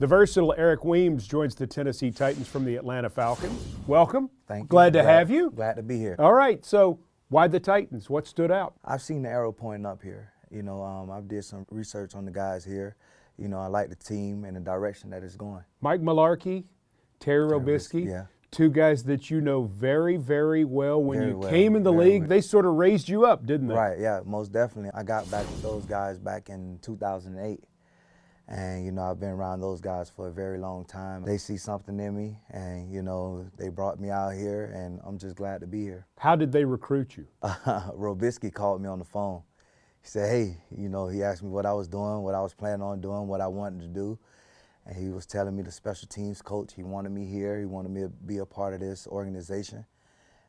The versatile Eric Weems joins the Tennessee Titans from the Atlanta Falcons. Welcome. Thank you. Glad to have you. Glad to be here. All right, so why the Titans? What stood out? I've seen the arrow pointing up here. I've did some research on the guys here. I like the team and the direction that it's going. Mike Mularkey, Terry Robisky, yeah. Two guys that you know very, very well. When you came in the league, they sort of raised you up, didn't they? Right, yeah, most definitely. I got back with those guys back in 2008. And, I've been around those guys for a very long time. They see something in me, and, they brought me out here, and I'm just glad to be here. How did they recruit you? Robisky called me on the phone. He said, hey, he asked me what I was doing, what I was planning on doing, what I wanted to do. And he was telling me the special teams coach, he wanted me here. He wanted me to be a part of this organization.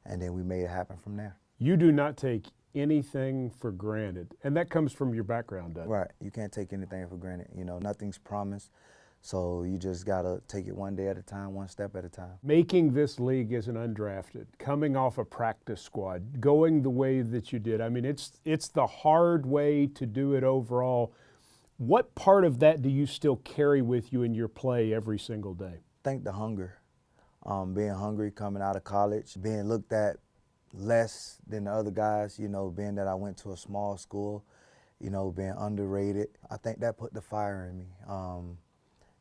And then we made it happen from there. You do not take anything for granted. And that comes from your background, doesn't it? Right. You can't take anything for granted. Nothing's promised. So you just got to take it one day at a time, one step at a time. Making this league as an undrafted, coming off a practice squad, going the way that you did, I mean, it's the hard way to do it overall. What part of that do you still carry with you in your play every single day? I think the hunger. Being hungry coming out of college, being looked at less than the other guys, being that I went to a small school, being underrated. I think that put the fire in me.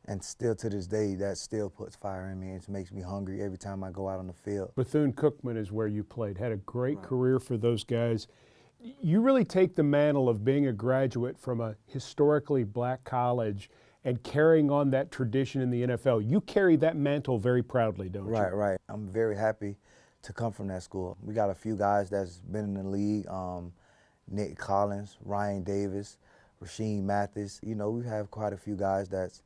And still to this day, that still puts fire in me. It makes me hungry every time I go out on the field. Bethune-Cookman is where you played. Had a great career for those guys. You really take the mantle of being a graduate from a historically black college and carrying on that tradition in the NFL. You carry that mantle very proudly, don't you? Right. I'm very happy to come from that school. We got a few guys that's been in the league, Nick Collins, Ryan Davis, Rasheem Mathis. We have quite a few guys that's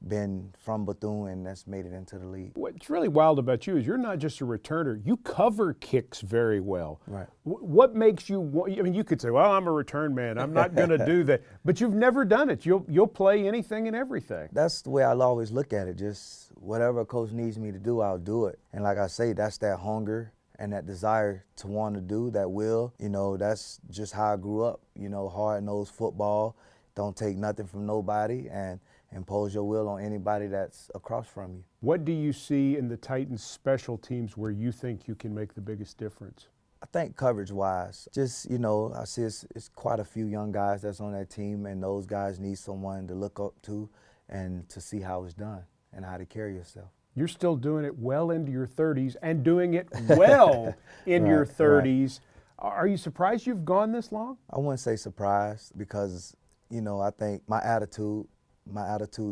been from Bethune and that's made it into the league. What's really wild about you is you're not just a returner. You cover kicks very well. Right. What makes you, I mean, you could say, well, I'm a return man. I'm not going to do that. But you've never done it. You'll play anything and everything. That's the way I'll always look at it. Just whatever a coach needs me to do, I'll do it. And like I say, that's that hunger and that desire to want to do, that will. That's just how I grew up. Hard-nosed football, don't take nothing from nobody, and impose your will on anybody that's across from you. What do you see in the Titans' special teams where you think you can make the biggest difference? I think coverage-wise, just, I see it's quite a few young guys that's on that team, and those guys need someone to look up to and to see how it's done and how to carry yourself. You're still doing it well into your 30s and doing it well in your 30s. Right. Are you surprised you've gone this long? I wouldn't say surprised because, I think my attitude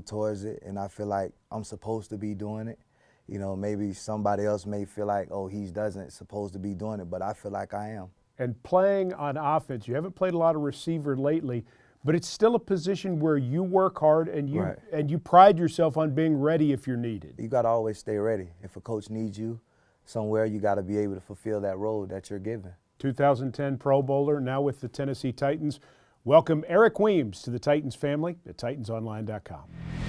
towards it, and I feel like I'm supposed to be doing it. Maybe somebody else may feel like, oh, he doesn't supposed to be doing it, but I feel like I am. And playing on offense, you haven't played a lot of receiver lately, but it's still a position where you work hard and you pride yourself on being ready if you're needed. You got to always stay ready. If a coach needs you somewhere, you got to be able to fulfill that role that you're given. 2010 Pro Bowler, now with the Tennessee Titans. Welcome Eric Weems to the Titans family at TitansOnline.com.